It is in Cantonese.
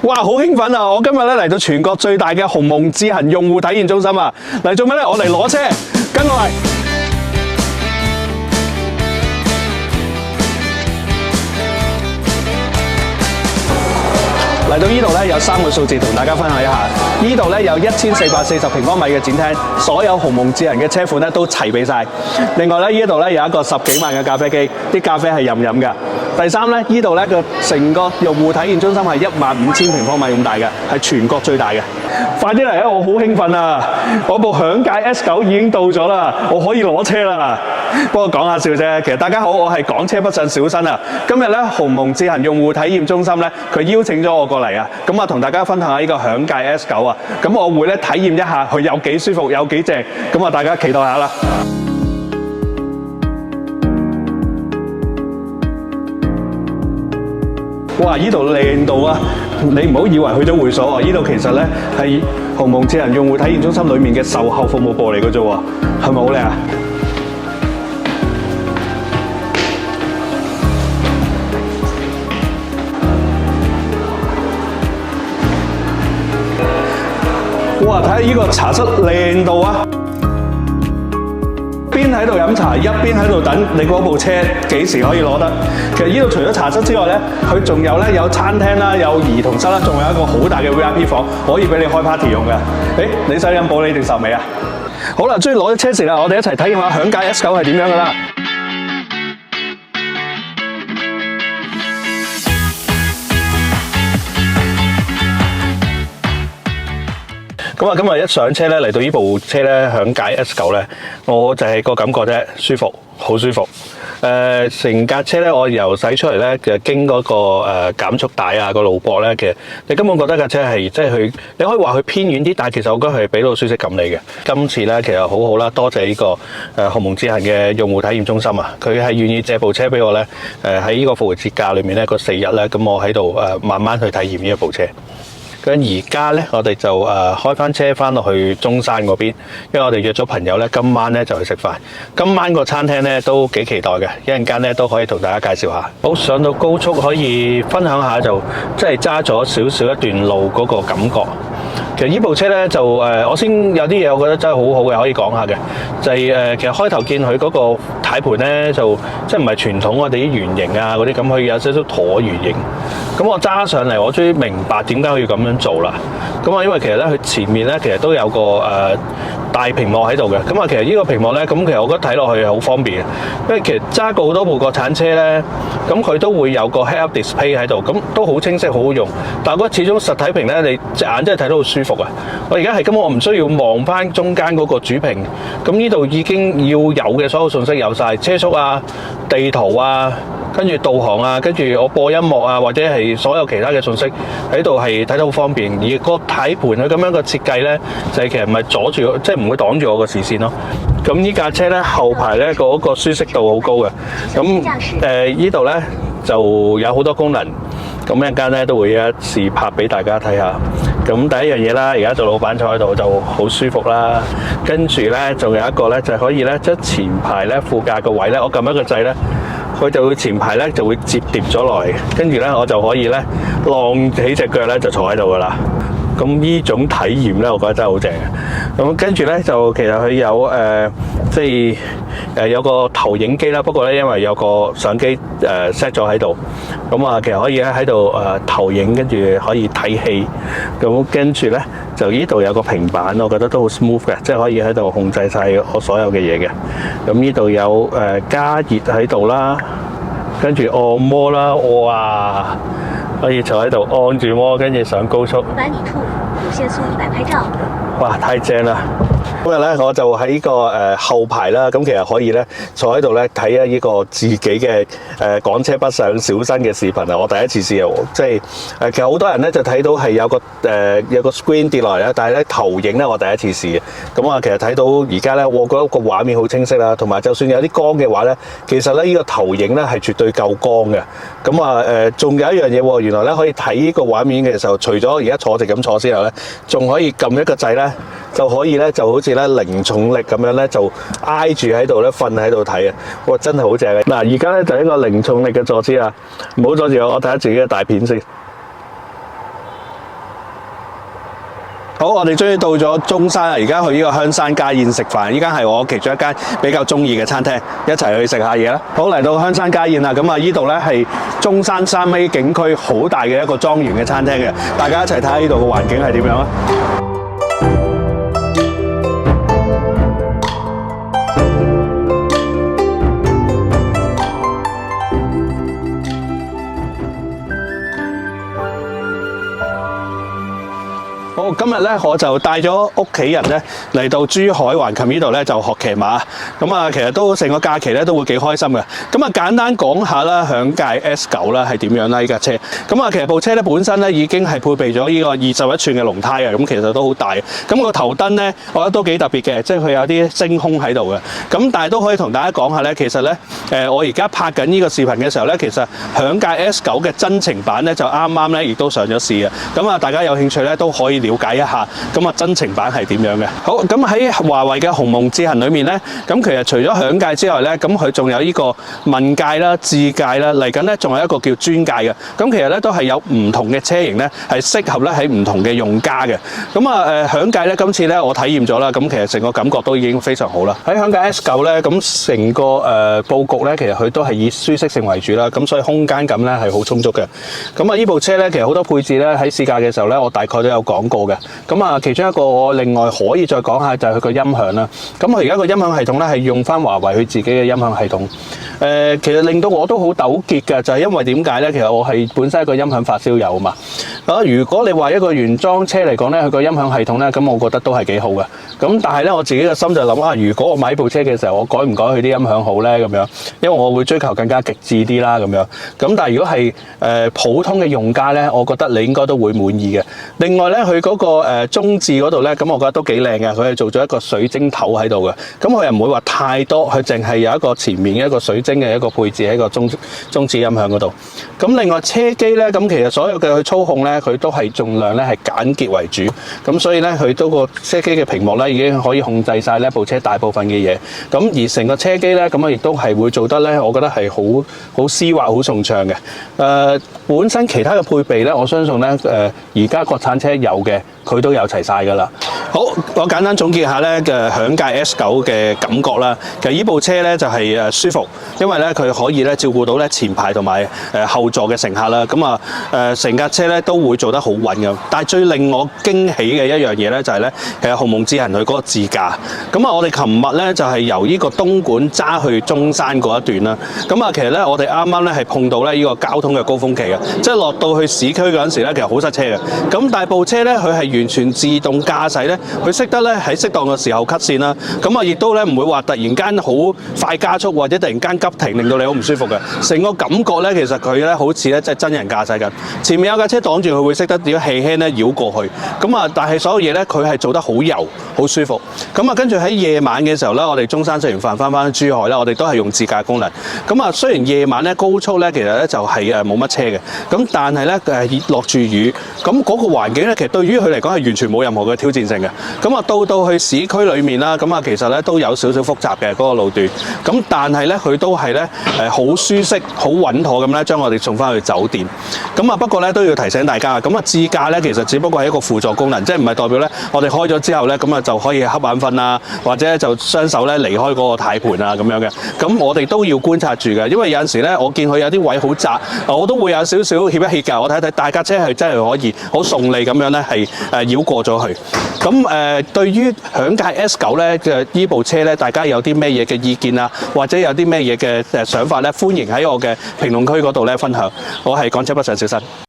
哇，好興奮啊！我今日咧嚟到全國最大嘅鴻蒙智行用戶體驗中心啊！嚟做咩咧？我嚟攞車，跟我嚟。嚟到呢度咧有3個數字同大家分享一下。呢度咧有1440平方米嘅展廳，所有鴻蒙智行嘅車款咧都齊備晒。另外咧呢度咧有一個10幾萬嘅咖啡機，啲咖啡係任飲㗎。第三咧，呢度咧個成個用戶體驗中心係15000平方米咁大嘅，係全國最大嘅。快啲嚟啊！我好興奮啊！我部享界 S9 已經到咗啦，我可以攞車啦。不過講下笑啫，其實大家好，我係港車北上小新啊。今日咧鴻蒙智行用戶體驗中心咧，佢邀請咗我過嚟啊，咁啊同大家分享下呢個享界 S9 啊。咁我會咧體驗一下佢有幾舒服，有幾正。咁啊，大家期待下啦。哇！呢度靚到啊！你唔好以為去咗會所喎，呢度其實咧係鴻蒙智行用戶體驗中心裡面嘅售後服務部嚟嘅啫喎，係咪好靚啊？哇！睇下呢個茶室靚到啊！邊喺度飲茶，一邊喺度等你嗰部車幾時可以攞得。其實呢度除咗茶室之外咧，佢仲有餐廳啦，有兒童室啦，仲有一個好大嘅 VIP 房，可以俾你開 party 用嘅。誒，你想飲保利定壽眉啊？好啦，終於攞咗車匙啦，我哋一齊體驗下享界 S9 係點樣噶啦。咁啊，今日一上車咧，嚟到呢部車咧，享界 S9咧，我就係個感覺啫，舒服，好舒服。成架車咧，我由洗出嚟咧，其實經嗰個減速帶啊，個路膊咧，其實你根本覺得架車係即係佢，你可以話佢偏遠啲，但係其實我覺得係俾到舒適感你嘅。今次咧，其實好好啦，多謝呢個鴻蒙智行嘅用戶體驗中心啊，佢係願意借部車俾我咧，喺呢個復活節假裏面咧，個4日咧，咁我喺度慢慢去體驗呢一部車。咁而家咧，我哋就開翻車翻落去中山嗰邊，因為我哋約咗朋友咧，今晚咧就去食飯。今晚個餐廳咧都幾期待嘅，一陣間咧都可以同大家介紹下。好，上到高速可以分享下就即係揸咗少少一段路嗰個感覺。其實呢部車咧就我先有啲嘢我覺得真係好好嘅，可以講下嘅，就係其實開頭見佢嗰個軚盤咧就即係唔係傳統我哋啲圓形啊嗰啲咁，佢有少少橢圓形。咁我揸上嚟，我終於明白點解佢要咁樣做啦。咁啊，因為其實咧佢前面咧其實都有個大屏幕喺度嘅。咁啊，其實呢個屏幕咧，咁其實我覺得睇落去係好方便嘅，因為其實揸過好多部國產車咧，咁佢都會有個 head-up display 喺度，咁都好清晰，好好用。但係我覺得始終實體屏咧，你隻眼真係睇到好舒服啊！我而家係根本我唔需要望翻中間嗰個主屏，咁呢度已經要有嘅所有信息有晒，車速啊、地圖啊，跟住導航啊，跟住我播音樂啊，或者係所有其他嘅信息喺度係睇得好方便。而個軚盤佢咁樣嘅設計咧，就係其實唔係阻住，即係唔會擋住我個視線咯。咁呢架車咧後排咧嗰個舒適度好高嘅。咁呢度咧就有好多功能，咁一陣間咧都會一試拍俾大家睇下。咁第一樣嘢啦，而家做老闆坐喺度就好舒服啦。跟住咧仲有一個咧就係可以咧將前排咧副駕個位咧，我撳一個掣咧，佢就會前排咧就會摺疊咗落嚟，跟住咧我就可以咧晾起隻腳咧就坐喺度噶啦。咁呢種體驗咧，我覺得真係好正嘅。咁跟住咧就其實佢有即係有個投影機啦，不過咧因為有個相機set 咗喺度，咁啊其實可以咧喺度投影，跟住可以睇戲。咁跟住咧就呢度有個平板，我覺得都好 smooth 嘅，即係可以喺度控制晒我所有嘅嘢嘅。咁呢度有加熱喺度啦，跟住按摩啦，哇！可以坐喺度按住摩，跟住上高速。500米處有限速100拍照。哇！太正啦！今日咧我就喺個後排啦，咁其實可以咧坐喺度咧睇下呢個自己嘅港車北上小新嘅視頻啊！我第一次試啊，即係其實好多人咧就睇到係有個 screen 跌落嚟啦，但係咧投影咧我第一次試嘅。咁啊，其實睇到而家咧，我覺得個畫面好清晰啦，同埋就算有啲光嘅話咧，其實咧呢個投影咧係絕對夠光嘅。咁啊仲有一樣嘢喎，原來咧可以睇呢個畫面嘅時候，除咗而家坐直咁坐之後咧，仲可以撳一個掣咧，就可以咧就好似咧零重力咁樣咧就挨住喺度咧瞓喺度睇啊！哇，真係好正嘅。嗱，而家咧就一個零重力嘅坐姿啊，唔好阻住我睇下自己嘅大片先。好，我哋終於到咗中山啦！而家去呢個香山家宴食飯，呢間係我其中一間比較中意嘅餐廳，一齊去食下嘢啦！好，嚟到香山家宴啦，咁啊呢度咧係中山三尾景區好大嘅一個莊園嘅餐廳嘅，大家一齊睇下呢度嘅環境係點樣啊！好，今日咧我就帶咗屋企人咧嚟到珠海橫琴呢度咧就學騎馬，咁啊其實都成個假期咧都會幾開心嘅。咁啊簡單講下啦，享界 S9啦係點樣啦呢架車？咁啊其實部車咧本身咧已經係配備咗呢個21寸嘅龍胎啊，咁其實都好大。咁個頭燈咧，我覺得都幾特別嘅，即係佢有啲星空喺度嘅。咁但係都可以同大家講下咧，其實咧我而家拍緊呢個視頻嘅時候咧，其實享界 S9嘅真程版咧就啱啱咧亦都上咗市嘅。咁啊大家有興趣咧都可以了解一下，咁啊真程版係點樣嘅？好，咁喺華為嘅鴻蒙智行裏面咧，咁其實除咗享界之外咧，咁佢仲有呢個問界啦、智界啦，嚟緊咧仲有一個叫專界嘅。咁其實咧都係有唔同嘅車型咧，係適合咧喺唔同嘅用家嘅。咁啊享界咧今次咧我體驗咗啦，咁其實成個感覺都已經非常好啦。喺享界 S9咧，咁成個佈局咧，其實佢都係以舒適性為主啦，咁所以空間感咧係好充足嘅。咁啊呢部車咧，其實好多配置咧喺試駕嘅時候咧，我大概都有講過嘅。咁啊，其中一個我另外可以再講下就係佢個音響啦。咁佢而家個音響系統咧係用翻華為佢自己嘅音響系統。其實令到我都好糾結嘅，就係因為點解咧？其實我係本身一個音響發燒友啊嘛。如果你話一個原裝車嚟講咧，佢個音響系統咧，咁我覺得都係幾好嘅。咁但係咧，我自己嘅心就諗啊，如果我買部車嘅時候，我改唔改佢啲音響好咧？咁樣，因為我會追求更加極致啲啦，咁樣。咁但係如果係普通嘅用家咧，我覺得你應該都會滿意嘅。另外咧，佢嗰個中置嗰度咧，咁我覺得都幾靚嘅。佢係做咗一個水晶頭喺度嘅，咁佢又唔會話太多，佢淨係有一個前面嘅一個水晶嘅一個配置喺個中置音響嗰度。咁另外車機咧，咁其實所有嘅操控咧，佢都係盡量咧係簡潔為主。咁所以咧，佢都個車機嘅屏幕咧已經可以控制晒呢部車大部分嘅嘢。咁而成個車機咧，咁啊亦都係會做得咧，我覺得係好絲滑、好順暢嘅。本身其他嘅配備咧，我相信咧，而家國產車有嘅，佢都有齊晒㗎啦。好，我簡單總結下咧嘅享界 S9嘅感覺啦。其實呢部車咧就係舒服，因為咧佢可以咧照顧到咧前排同埋後座嘅乘客啦。咁啊成架車咧都會做得好穩嘅。但係最令我驚喜嘅一樣嘢咧就係咧，其實鴻蒙智行佢嗰個自駕。咁啊，我哋琴日咧就係由呢個東莞揸去中山嗰一段啦。咁啊，其實咧我哋啱啱咧係碰到咧呢個交通嘅高峰期嘅，即係落到去市區嗰陣時咧，其實好塞車嘅。咁但係部車咧佢係完全自動駕駛咧。佢識得咧喺適當嘅時候 cut 線啦，咁啊亦都咧唔會話突然間好快加速或者突然間急停，令到你好唔舒服嘅。成個感覺咧，其實佢咧好似咧即係真人駕駛緊。前面有架車擋住，佢會識得點輕輕咧繞過去。咁啊，但係所有嘢咧，佢係做得好柔、好舒服。咁啊，跟住喺夜晚嘅時候咧，我哋中山食完飯翻返珠海啦，我哋都係用自駕功能。咁啊，雖然夜晚咧高速咧其實咧就係冇乜車嘅，咁但係咧落住雨，咁嗰個環境咧其實對於佢嚟講係完全冇任何嘅挑戰性嘅。咁啊，到去市區裏面啦，咁啊，其實咧都有少少複雜嘅嗰個路段，咁但係咧佢都係咧好舒適、好穩妥咁咧，將我哋送翻去酒店。咁啊，不過咧都要提醒大家，咁啊自駕咧其實只不過係一個輔助功能，即係唔係代表咧我哋開咗之後咧咁啊就可以瞌眼瞓啊，或者就雙手咧離開嗰個軚盤啊咁樣嘅。咁我哋都要觀察住嘅，因為有陣時咧我見佢有啲位好窄，我都會有少少怯一怯㗎。我睇大架車係真係可以好順利咁樣咧係繞過咗去。咁對於享界 S9咧嘅呢部車咧，大家有啲咩嘢嘅意見啊，或者有啲咩嘢嘅想法咧，歡迎喺我嘅評論區嗰度咧分享。我係港車北上小新。